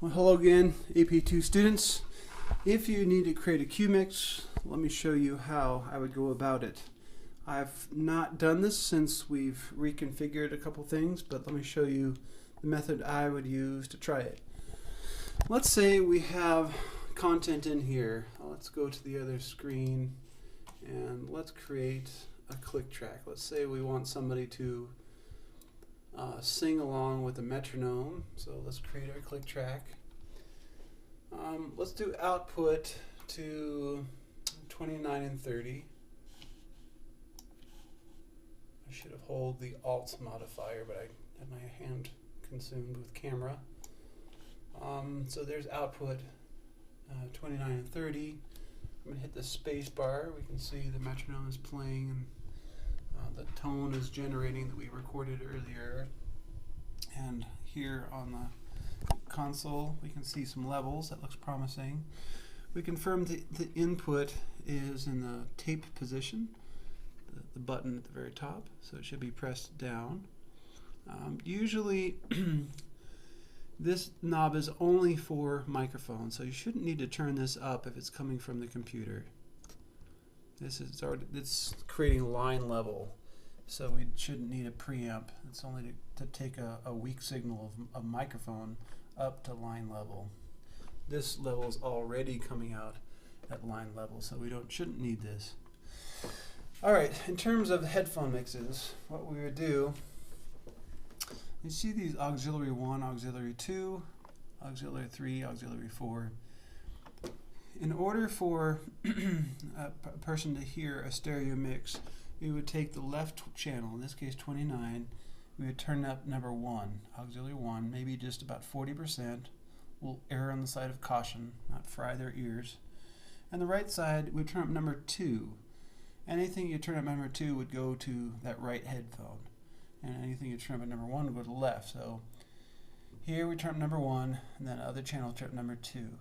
Well, hello again, AP2 students. If you need to create a Q mix, let me show you how I would go about it. I've not done this since we've reconfigured a couple things, but let me show you the method I would use to try it. Let's say we have content in here. Let's go to the other screen and let's create a click track. Let's say we want somebody to sing along with a metronome. So let's create our click track. Let's do output to 29 and 30. I should have held the Alt modifier, but I had my hand consumed with camera. So there's output 29 and 30. I'm going to hit the space bar. We can see the metronome is playing and the tone is generating that we recorded earlier. And here on the console we can see some levels. That looks promising. We confirm the input is in the tape position, the button at the very top, so it should be pressed down. Usually this knob is only for microphones, so you shouldn't need to turn this up if it's coming from the computer. It's creating line level, so we shouldn't need a preamp. It's only to take a weak signal of a microphone up to line level. This level is already coming out at line level, so we shouldn't need this. Alright, in terms of headphone mixes, what we would do, you see these auxiliary 1, auxiliary 2, auxiliary 3, auxiliary 4. In order for a person to hear a stereo mix, we would take the left channel, in this case 29, we would turn up number 1, auxiliary 1, maybe just about 40%. We'll err on the side of caution, not fry their ears. And the right side, we turn up number 2. Anything you turn up number 2 would go to that right headphone. And anything you turn up at number 1 would go to the left. So here we turn up number 1, and then other channel turn up number 2.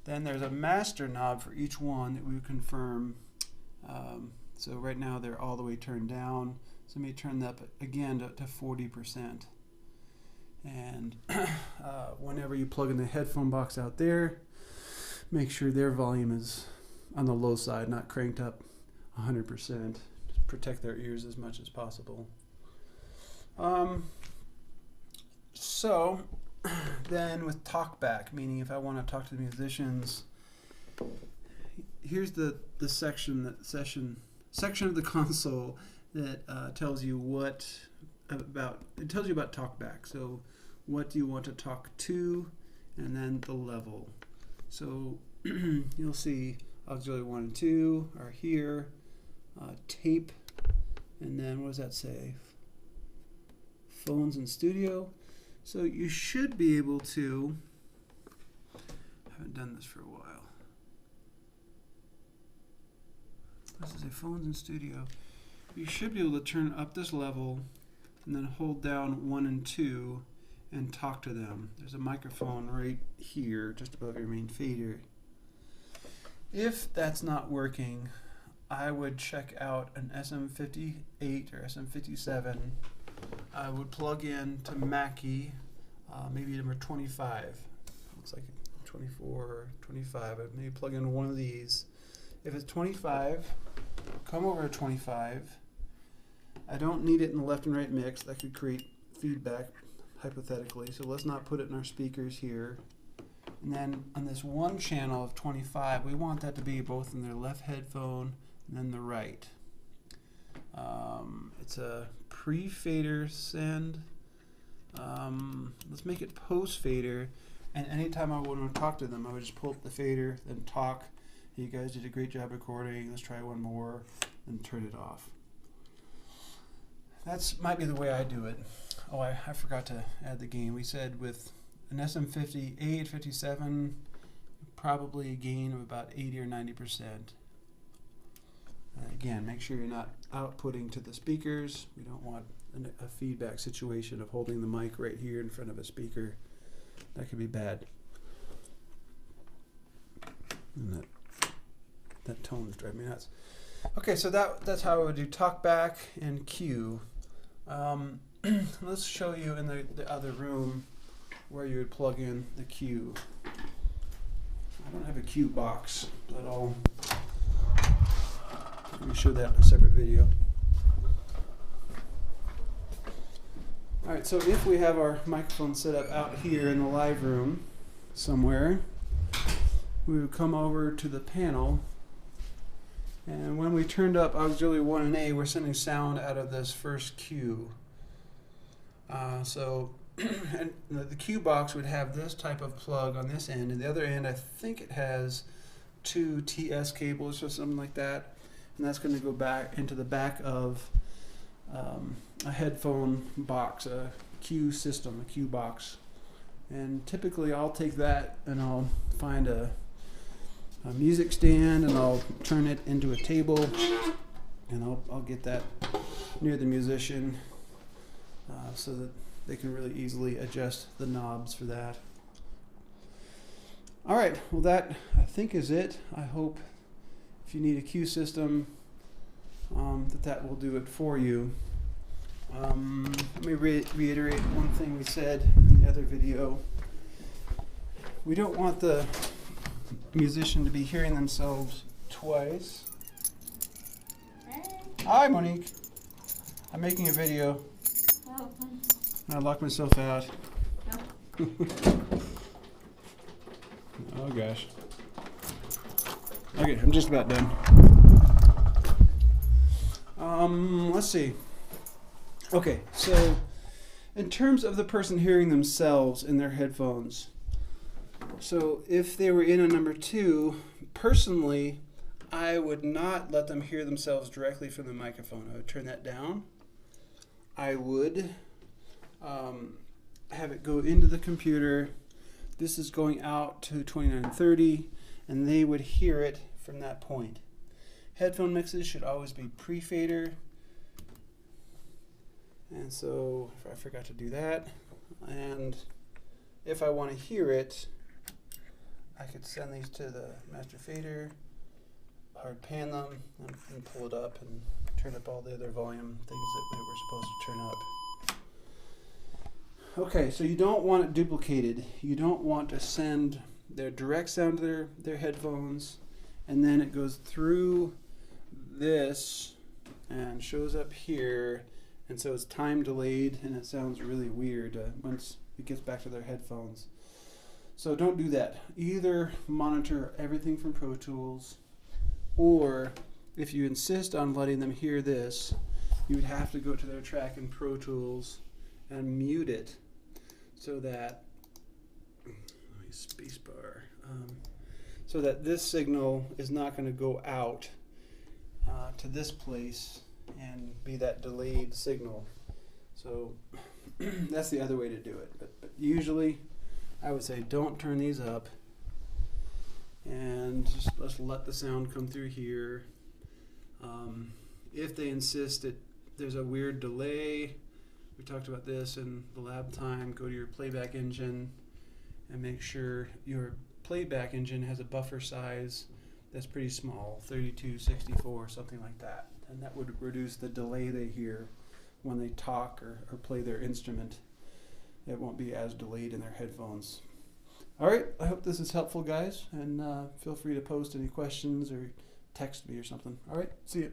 Then there's a master knob for each one that we would confirm. So right now they're all the way turned down. So let me turn that up again to 40%. And whenever you plug in the headphone box out there, make sure their volume is on the low side, not cranked up 100%. Just protect their ears as much as possible. So then with talkback, meaning if I want to talk to the musicians, here's the section of the console that tells you about talkback. So what do you want to talk to, and then the level. So you'll see auxiliary 1 and 2 are here, tape, and then what does that say? Phones in studio. So you should be able to, I haven't done this for a while. This is a phones in studio. You should be able to turn up this level and then hold down 1 and 2 and talk to them. There's a microphone right here, just above your main fader. If that's not working, I would check out an SM58 or SM57. I would plug in to Mackie, maybe number 25. Looks like 24 or 25. I'd maybe plug in one of these. If it's 25, come over to 25. I don't need it in the left and right mix. That could create feedback, hypothetically. So let's not put it in our speakers here. And then on this one channel of 25, we want that to be both in their left headphone and then the right. It's a pre-fader send. Let's make it post-fader. And anytime I want to talk to them, I would just pull up the fader, then talk. Hey, you guys did a great job recording. Let's try one more, and turn it off. That might be the way I do it. Oh, I forgot to add the gain. We said with an SM58, 57, probably a gain of about 80 or 90%. Again, make sure you're not outputting to the speakers. We don't want a feedback situation of holding the mic right here in front of a speaker. That could be bad. And that tone is driving me nuts. Okay, so that's how I would do talkback and cue. Let's show you in the other room where you would plug in the cue. I don't have a cue box at all. Let me show that in a separate video. Alright, so if we have our microphone set up out here in the live room somewhere, we would come over to the panel, and when we turned up auxiliary 1 and A, we're sending sound out of this first cue. And the cue box would have this type of plug on this end, and the other end I think it has 2 TS cables or something like that, and that's going to go back into the back of a headphone box, a cue system, a cue box. And typically I'll take that and I'll find a music stand and I'll turn it into a table, and I'll get that near the musician so that they can really easily adjust the knobs for that. Alright, well that I think is it. I hope if you need a cue system that will do it for you. Let me reiterate one thing we said in the other video. We don't want the musician to be hearing themselves twice. Hi, Monique. I'm making a video. Oh. I locked myself out. Oh gosh. Okay, I'm just about done. Let's see. Okay, so in terms of the person hearing themselves in their headphones, so if they were in a number 2, personally, I would not let them hear themselves directly from the microphone. I would turn that down. I would have it go into the computer. This is going out to 2930, and they would hear it from that point. Headphone mixes should always be pre-fader. And so if I forgot to do that, and if I want to hear it, I could send these to the master fader, hard pan them, and pull it up and turn up all the other volume things that we were supposed to turn up. Okay, so you don't want it duplicated. You don't want to send their direct sound to their headphones, and then it goes through this and shows up here, and so it's time delayed and it sounds really weird once it gets back to their headphones. So don't do that. Either monitor everything from Pro Tools, or if you insist on letting them hear this, you would have to go to their track in Pro Tools and mute it so that, spacebar, so that this signal is not going to go out to this place and be that delayed signal. So that's the other way to do it. But usually I would say don't turn these up, and just let's let the sound come through here. If they insist that there's a weird delay, we talked about this in the lab time, go to your playback engine and make sure your playback engine has a buffer size that's pretty small, 32, 64, something like that. And that would reduce the delay they hear when they talk or play their instrument. It won't be as delayed in their headphones. All right, I hope this is helpful, guys, and feel free to post any questions or text me or something. All right, see you.